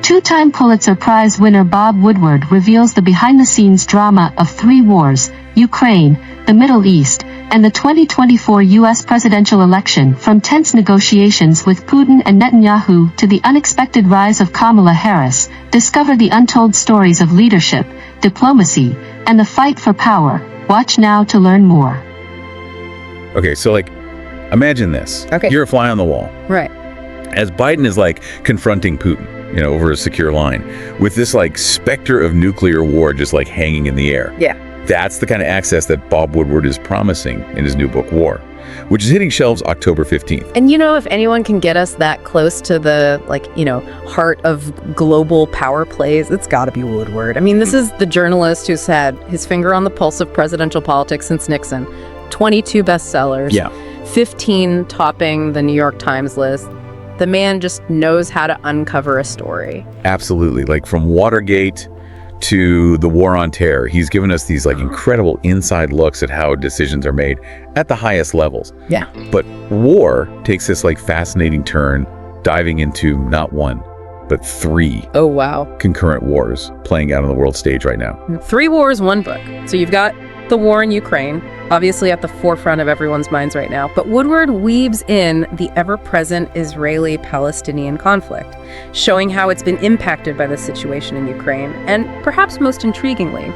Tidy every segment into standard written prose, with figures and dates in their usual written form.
Two-time Pulitzer Prize winner Bob Woodward reveals the behind-the-scenes drama of three wars: Ukraine, the Middle East, and the 2024 U.S. presidential election, from tense negotiations with Putin and Netanyahu to the unexpected rise of Kamala Harris. Discover the untold stories of leadership, diplomacy, and the fight for power. Watch now to learn more. Okay, so imagine this. Okay. You're a fly on the wall. Right. As Biden is confronting Putin, over a secure line, with this specter of nuclear war just hanging in the air. Yeah. That's the kind of access that Bob Woodward is promising in his new book, War, which is hitting shelves October 15th. And if anyone can get us that close to the, heart of global power plays, it's got to be Woodward. I mean, this is the journalist who's had his finger on the pulse of presidential politics since Nixon. 22 bestsellers. Yeah. 15 topping the New York Times list. The man just knows how to uncover a story. Absolutely. From Watergate to the War on Terror, he's given us these incredible inside looks at how decisions are made at the highest levels. Yeah. But War takes this fascinating turn, diving into not one, but three concurrent wars playing out on the world stage right now. 3 wars, 1 book. So you've got the war in Ukraine, obviously at the forefront of everyone's minds right now, but Woodward weaves in the ever-present Israeli-Palestinian conflict, showing how it's been impacted by the situation in Ukraine, and perhaps most intriguingly,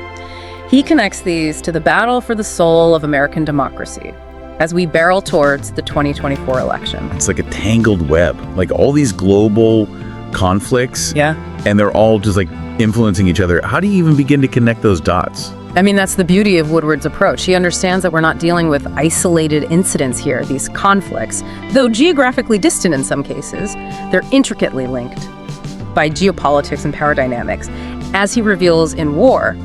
he connects these to the battle for the soul of American democracy as we barrel towards the 2024 election. It's like a tangled web, all these global conflicts, and they're all just influencing each other. How do you even begin to connect those dots? I mean, that's the beauty of Woodward's approach. He understands that we're not dealing with isolated incidents here, these conflicts. Though geographically distant in some cases, they're intricately linked by geopolitics and power dynamics. As he reveals in War,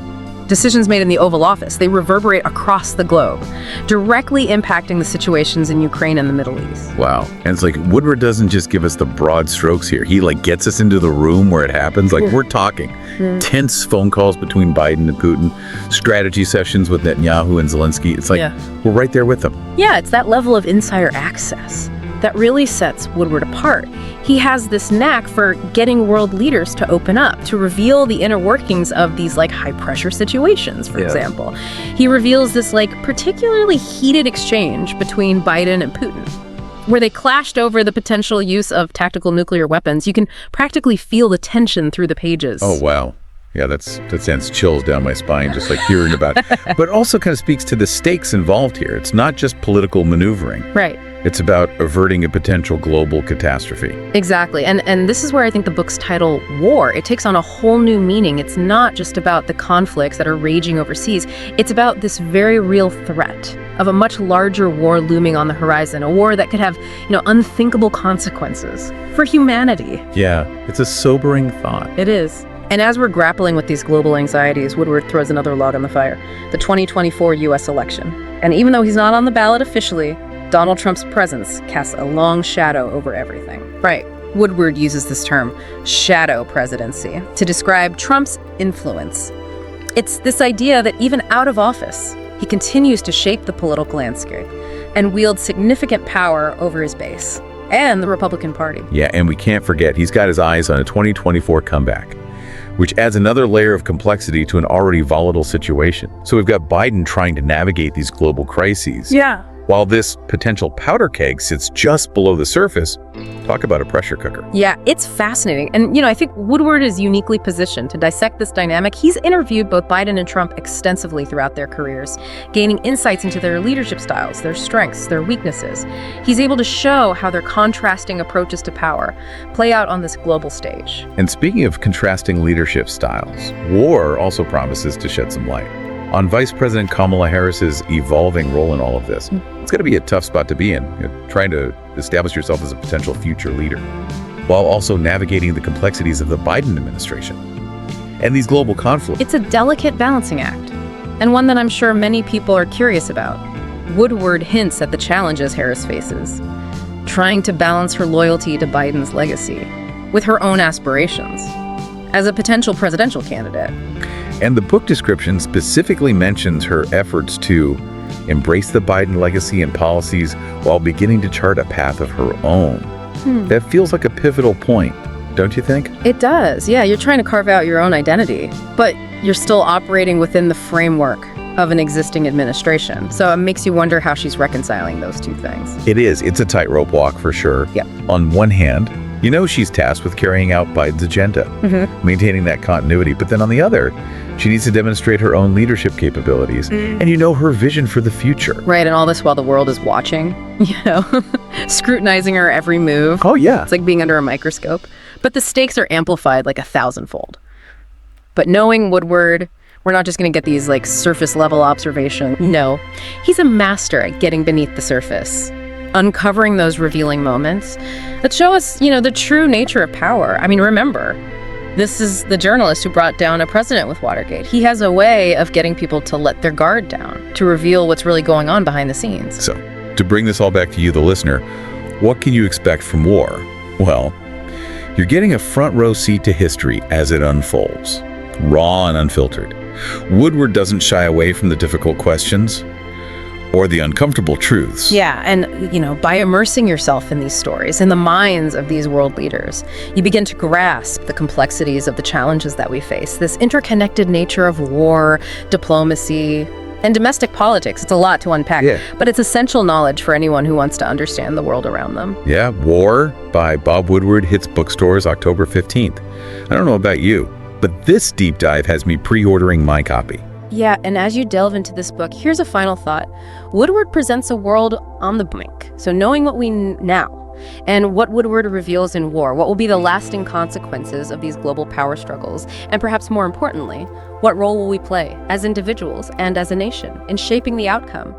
decisions made in the Oval Office, they reverberate across the globe, directly impacting the situations in Ukraine and the Middle East. Wow. And it's Woodward doesn't just give us the broad strokes here. He gets us into the room where it happens. We're talking. Tense phone calls between Biden and Putin, strategy sessions with Netanyahu and Zelensky. It's we're right there with them. Yeah, it's that level of insider access that really sets Woodward apart. He has this knack for getting world leaders to open up, to reveal the inner workings of these high-pressure situations, for example. He reveals this particularly heated exchange between Biden and Putin, where they clashed over the potential use of tactical nuclear weapons. You can practically feel the tension through the pages. Oh, wow. Yeah, that sends chills down my spine, just hearing about it. But also kind of speaks to the stakes involved here. It's not just political maneuvering. Right. It's about averting a potential global catastrophe. Exactly. And this is where I think the book's title, War, it takes on a whole new meaning. It's not just about the conflicts that are raging overseas. It's about this very real threat of a much larger war looming on the horizon, a war that could have, unthinkable consequences for humanity. Yeah, it's a sobering thought. It is. And as we're grappling with these global anxieties, Woodward throws another log on the fire, the 2024 U.S. election. And even though he's not on the ballot officially, Donald Trump's presence casts a long shadow over everything. Right. Woodward uses this term, shadow presidency, to describe Trump's influence. It's this idea that even out of office, he continues to shape the political landscape and wield significant power over his base and the Republican Party. Yeah, and we can't forget, he's got his eyes on a 2024 comeback, which adds another layer of complexity to an already volatile situation. So we've got Biden trying to navigate these global crises. Yeah. While this potential powder keg sits just below the surface. Talk about a pressure cooker. Yeah, it's fascinating. And, I think Woodward is uniquely positioned to dissect this dynamic. He's interviewed both Biden and Trump extensively throughout their careers, gaining insights into their leadership styles, their strengths, their weaknesses. He's able to show how their contrasting approaches to power play out on this global stage. And speaking of contrasting leadership styles, War also promises to shed some light on Vice President Kamala Harris's evolving role in all of this. It's going to be a tough spot to be in, trying to establish yourself as a potential future leader, while also navigating the complexities of the Biden administration and these global conflicts. It's a delicate balancing act, and one that I'm sure many people are curious about. Woodward hints at the challenges Harris faces, trying to balance her loyalty to Biden's legacy with her own aspirations as a potential presidential candidate. And the book description specifically mentions her efforts to embrace the Biden legacy and policies while beginning to chart a path of her own. That feels like a pivotal point don't you think? It does. Yeah, you're trying to carve out your own identity, but you're still operating within the framework of an existing administration. So it makes you wonder how she's reconciling those two things. It is. It's a tightrope walk for sure. Yep. On one hand, you know she's tasked with carrying out Biden's agenda, maintaining that continuity. But then on the other, she needs to demonstrate her own leadership capabilities and her vision for the future. Right, and all this while the world is watching, scrutinizing her every move. Oh, yeah. It's like being under a microscope. But the stakes are amplified like 1,000-fold. But knowing Woodward, we're not just going to get these like surface level observations. No, he's a master at getting beneath the surface, uncovering those revealing moments that show us, the true nature of power. I mean, remember, this is the journalist who brought down a president with Watergate. He has a way of getting people to let their guard down, to reveal what's really going on behind the scenes. So, to bring this all back to you, the listener, what can you expect from war? Well, you're getting a front row seat to history as it unfolds, raw and unfiltered. Woodward doesn't shy away from the difficult questions or the uncomfortable truths. Yeah, and, by immersing yourself in these stories, in the minds of these world leaders, you begin to grasp the complexities of the challenges that we face, this interconnected nature of war, diplomacy, and domestic politics. It's a lot to unpack, but it's essential knowledge for anyone who wants to understand the world around them. Yeah, War by Bob Woodward hits bookstores October 15th. I don't know about you, but this deep dive has me pre-ordering my copy. Yeah, and as you delve into this book, here's a final thought. Woodward presents a world on the brink. So knowing what we now, and what Woodward reveals in War, what will be the lasting consequences of these global power struggles, and perhaps more importantly, what role will we play as individuals and as a nation in shaping the outcome?